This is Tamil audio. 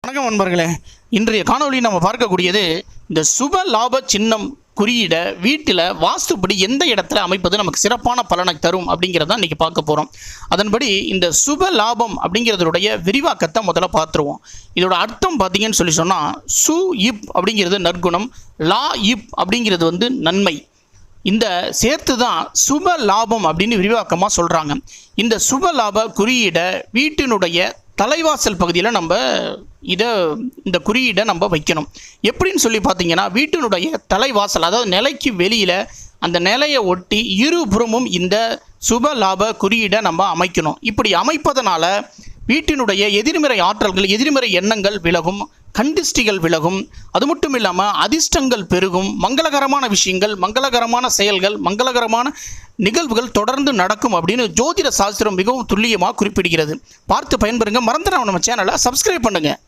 வணக்கம் நண்பர்களே. இன்றைய காணொளி நம்ம பார்க்கக்கூடியது இந்த சுப லாப சின்னம் குறியீட வீட்டில் வாஸ்துப்படி எந்த இடத்துல அமைப்பது நமக்கு சிறப்பான பலனை தரும் அப்படிங்கிறத இன்றைக்கி பார்க்க போகிறோம். அதன்படி இந்த சுப லாபம் அப்படிங்கிறதுடைய விரிவாக்கத்தை முதல்ல பார்த்துருவோம். இதோட அர்த்தம் பார்த்தீங்கன்னு சொன்னால் சு இப் அப்படிங்கிறது நற்குணம், லா இப் அப்படிங்கிறது நன்மை. இந்த சேர்த்து தான் சுப லாபம் அப்படின்னு விரிவாக்கமாக சொல்கிறாங்க. இந்த சுப லாப குறியீடை வீட்டினுடைய தலைவாசல் பகுதியில் நம்ம இந்த குறியீடை நம்ம வைக்கணும். எப்படின்னு சொல்லி பார்த்தீங்கன்னா, வீட்டினுடைய தலைவாசல், அதாவது நிலைக்கு வெளியில் அந்த நிலையை ஒட்டி இருபுறமும் இந்த சுப லாப குறியீடை நம்ம அமைக்கணும். இப்படி அமைப்பதனால வீட்டினுடைய எதிர்மறை ஆற்றல்கள், எதிர்மறை எண்ணங்கள் விலகும், கண்டிஷ்டிகள் விலகும். அது மட்டும் இல்லாமல் அதிர்ஷ்டங்கள் பெருகும், மங்களகரமான விஷயங்கள், மங்களகரமான செயல்கள், மங்களகரமான நிகழ்வுகள் தொடர்ந்து நடக்கும் அப்படின்னு ஜோதிட சாஸ்திரம் மிகவும் துல்லியமாக குறிப்பிடுகிறது. பார்த்து பயன்பெறுங்க. மறந்துடாம நம்ம சேனலை சப்ஸ்கிரைப் பண்ணுங்கள்.